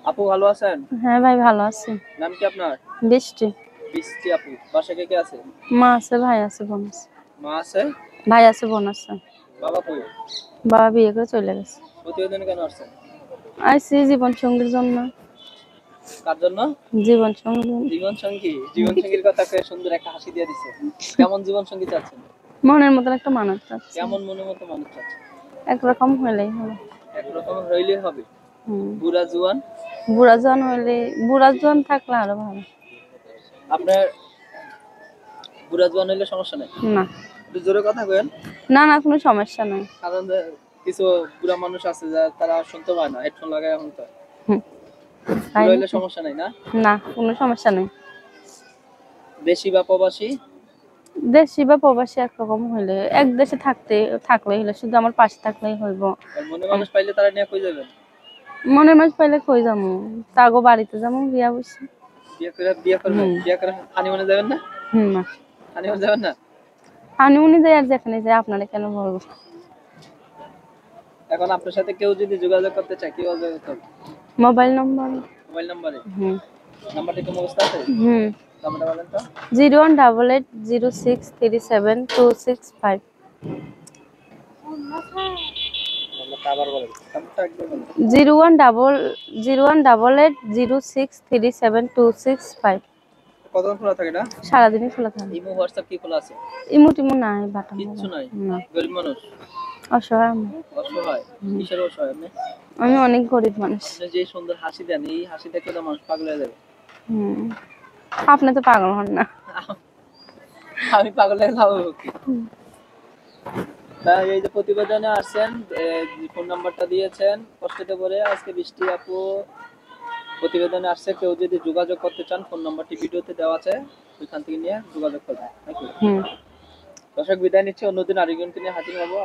আপু ভালো আছেন? হ্যাঁ ভাই ভালো আছি। নাম কি আপনার? বৃষ্টি। বৃষ্টি আপু। বাসায় কে কে আছে? মা আছে, ভাই আছে, বোন আছে। মা আছে? ভাই আছে, বোন আছে। বাবা কই? বাবা বিয়ে করে চলে গেছে। প্রতিবেদনে কেন আসছেন? আইসি জীবন সঙ্গীর জন্য। কার জন্য? জীবন সঙ্গী। জীবন সঙ্গী। জীবন সঙ্গীর কথা কয়ে সুন্দর একটা হাসি দিয়ে দিছে। কেমন জীবন সঙ্গী চাচ্ছেন? মনের মতন একটা মানুষ আছে। কেমন মনের মতো মানুষ চাচ্ছেন? একরকম হলেই হবে। একরকম হইলেই হবে। হুম। বুড়া জুয়ান? বুড়া জন হলে, বুড়া জন থাকলে আরো ভালো। আপনার বুড়া জুয়ান হইলে সমস্যা নাই? না একটু জোরে কথা কইেন। না না, কোনো সমস্যা নাই। কারণ কিছু বুড়া মানুষ আছে যারা তারা শুনতে পায় না, হেডফোন লাগায় এখন তো। হুম। বুড়া হইলে সমস্যা নাই না? না, কোনো সমস্যা নেই। দেশি বা প্রবাসী? দেশি বা প্রবাসী একরকম হইলে, এক দেশে থাকলেই হইলে, শুধু আমার পাশে থাকলেই হইব। আর মনে মানুষ পাইলে তারা নিয়ে কই যাবেন? মনের মাঝ পাইলে কই যাবো, তাগো বাড়িতে যাবো, বিয়া বসে। বিয়ে করবেন? বিয়ে করে হানিমুনে যাবেন না? না, হানিমুনে যাবেন না? হানিমুনে যাই আর যেখানে যাই, আপনারা কেন বলবো। এখন আপনার সাথে কেউ যদি যোগাযোগ করতে চায় কিভাবে যোগাযোগ করবে? মোবাইল নম্বর। মোবাইল নাম্বারে? হুম। নাম্বারটা কি মুখস্থ আছে? হুম। নাম্বারটা বলেন তো। 01880637265। নাম্বারটা আবার বলেন। নাম্বারটা একবার বলেন। 01880637265। কতক্ষণ খোলা থাকে এটা? সারাদিনই খোলা থাকে। ইমো হোয়াটসঅ্যাপ কি খোলা আছে? ইমো টিমো নাই, বাটা কিচ্ছু নাই? না। গরিব মানুষ? অসহায় আমি। অসহায়? কিসের অসহায় আপনি? আমি অনেক গরিব মানুষ। আপনি যে সুন্দর হাসি দেন, এই হাসি দেখলে তো মানুষ পাগল হয়ে যাবে। হুম। আপনি তো পাগল হন না। আমি পাগল হয়ে যাবো কি? তাই এই যে প্রতিবেদনে আসছেন, ফোন নাম্বারটা দিয়েছেন কষ্টতে করে, আজকে বৃষ্টি আপু প্রতিবেদনে আসছে, কেউ যদি যোগাযোগ করতে চান ফোন নাম্বারটি ভিডিওতে দেওয়া আছে, ওইখান থেকে নিয়ে যোগাযোগ করবেন নাকি? দর্শক বিদায় নিচ্ছে, অন্যদিন আরেকজনকে নিয়ে হাজির হবো।